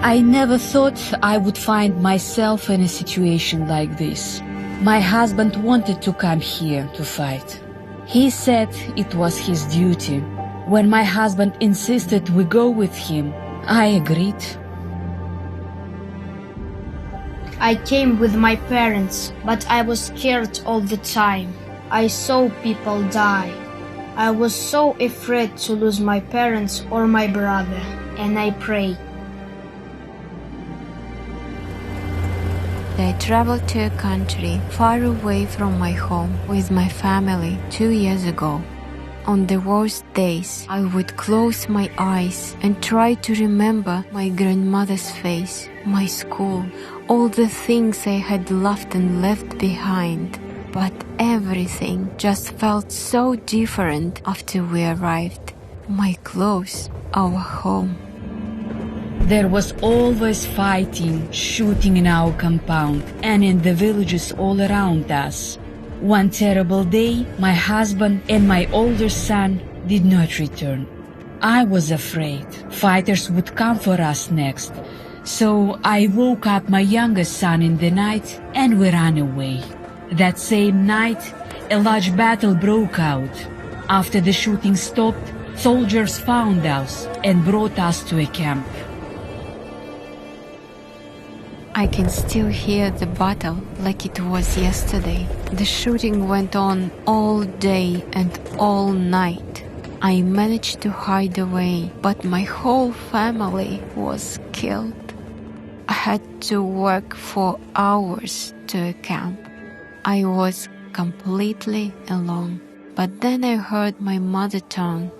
I never thought I would find myself in a situation like this. My husband wanted to come here to fight. He said it was his duty. When my husband insisted we go with him, I agreed. I came with my parents, but I was scared all the time. I saw people die. I was so afraid to lose my parents or my brother, and I prayed. I traveled to a country far away from my home with my family 2 years ago. On the worst days, I would close my eyes and try to remember my grandmother's face, my school, all the things I had loved and left behind. But everything just felt so different after we arrived. My clothes, our home. There was always fighting, shooting in our compound and in the villages all around us. One terrible day, my husband and my older son did not return. I was afraid fighters would come for us next. So I woke up my youngest son in the night and we ran away. That same night, a large battle broke out. After the shooting stopped, soldiers found us and brought us to a camp. I can still hear the battle like it was yesterday. The shooting went on all day and all night. I managed to hide away, but my whole family was killed. I had to work for hours to a camp. I was completely alone. But then I heard my mother tongue.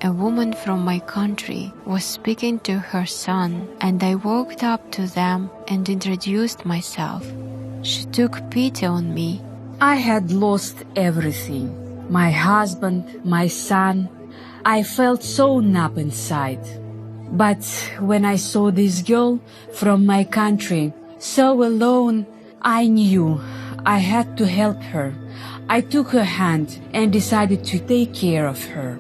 A woman from my country was speaking to her son, and I walked up to them and introduced myself. She took pity on me. I had lost everything. My husband, my son. I felt so numb inside. But when I saw this girl from my country, so alone, I knew I had to help her. I took her hand and decided to take care of her.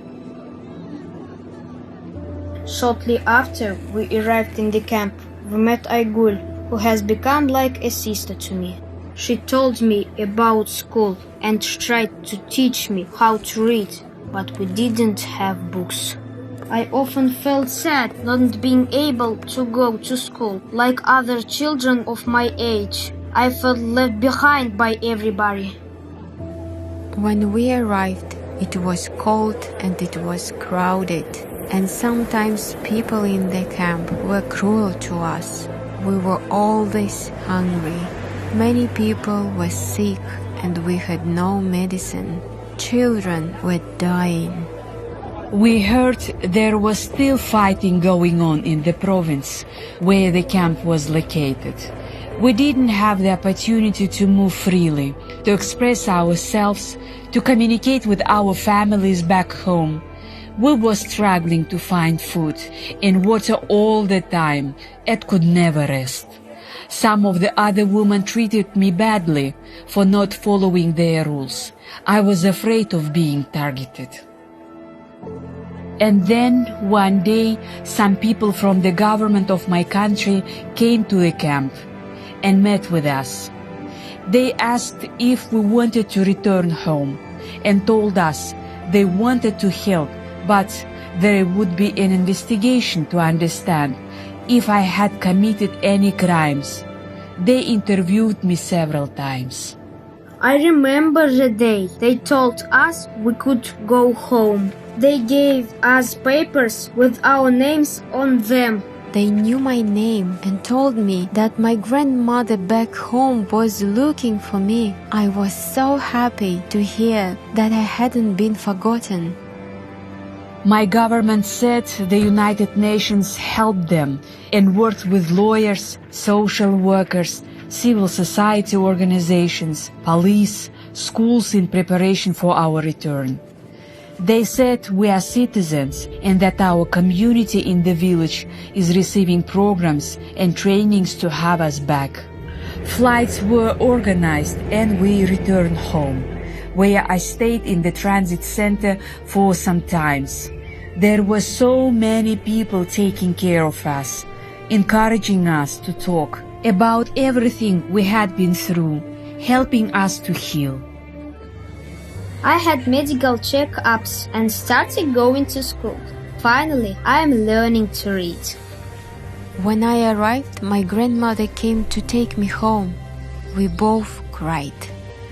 Shortly after we arrived in the camp, we met Aygul, who has become like a sister to me. She told me about school and tried to teach me how to read, but we didn't have books. I often felt sad not being able to go to school like other children of my age. I felt left behind by everybody. When we arrived, it was cold and it was crowded. And sometimes people in the camp were cruel to us. We were always hungry. Many people were sick and we had no medicine. Children were dying. We heard there was still fighting going on in the province where the camp was located. We didn't have the opportunity to move freely, to express ourselves, to communicate with our families back home. We were struggling to find food and water all the time and could never rest. Some of the other women treated me badly for not following their rules. I was afraid of being targeted. And then, one day, some people from the government of my country came to the camp and met with us. They asked if we wanted to return home and told us they wanted to help, but there would be an investigation to understand if I had committed any crimes. They interviewed me several times. I remember the day they told us we could go home. They gave us papers with our names on them. They knew my name and told me that my grandmother back home was looking for me. I was so happy to hear that I hadn't been forgotten. My government said the United Nations helped them and worked with lawyers, social workers, civil society organizations, police, schools in preparation for our return. They said we are citizens and that our community in the village is receiving programs and trainings to have us back. Flights were organized and we returned home, where I stayed in the transit center for some times. There were so many people taking care of us. encouraging us to talk about everything we had been through, helping us to heal. I had medical checkups and started going to school. Finally, I am learning to read. When I arrived, my grandmother came to take me home. We both cried.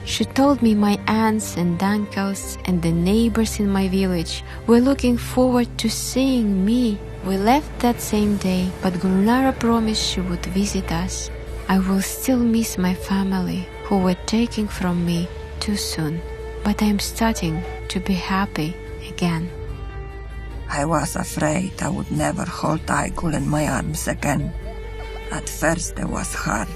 She told me my aunts and uncles and the neighbors in my village were looking forward to seeing me. We left that same day, but Gulnara promised she would visit us. I will still miss my family, who were taken from me too soon, but I am starting to be happy again. I was afraid I would never hold Aigul in my arms again. At first it was hard.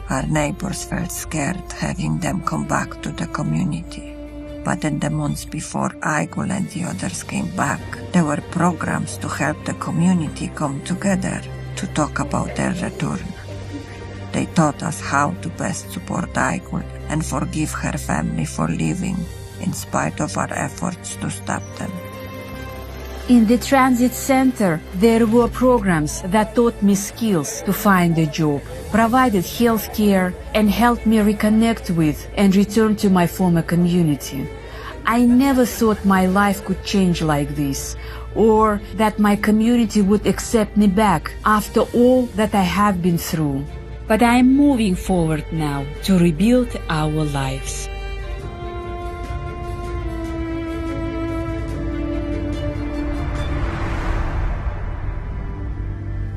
Our neighbors felt scared having them come back to the community. But in the months before Aigul and the others came back, there were programs to help the community come together to talk about their return. They taught us how to best support Aigul and forgive her family for leaving, in spite of our efforts to stop them. In the transit center, there were programs that taught me skills to find a job, provided health care, and helped me reconnect with and return to my former community. I never thought my life could change like this, or that my community would accept me back after all that I have been through. But I am moving forward now to rebuild our lives.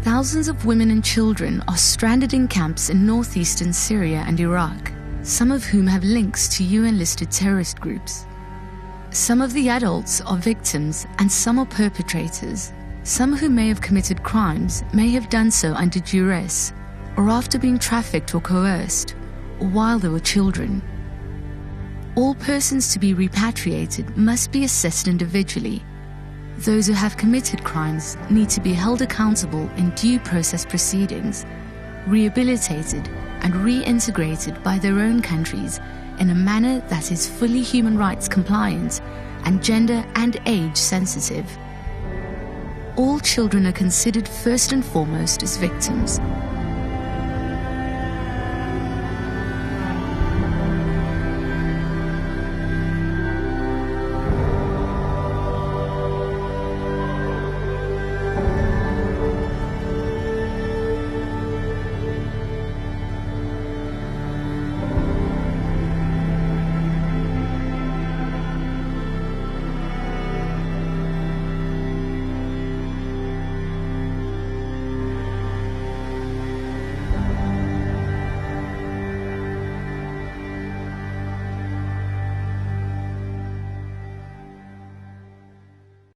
Thousands of women and children are stranded in camps in northeastern Syria and Iraq, some of whom have links to UN-listed terrorist groups. Some of the adults are victims and some are perpetrators. Some who may have committed crimes may have done so under duress, or after being trafficked or coerced, or while they were children. All persons to be repatriated must be assessed individually. Those who have committed crimes need to be held accountable in due process proceedings, rehabilitated and reintegrated by their own countries in a manner that is fully human rights compliant and gender and age sensitive. All children are considered first and foremost as victims,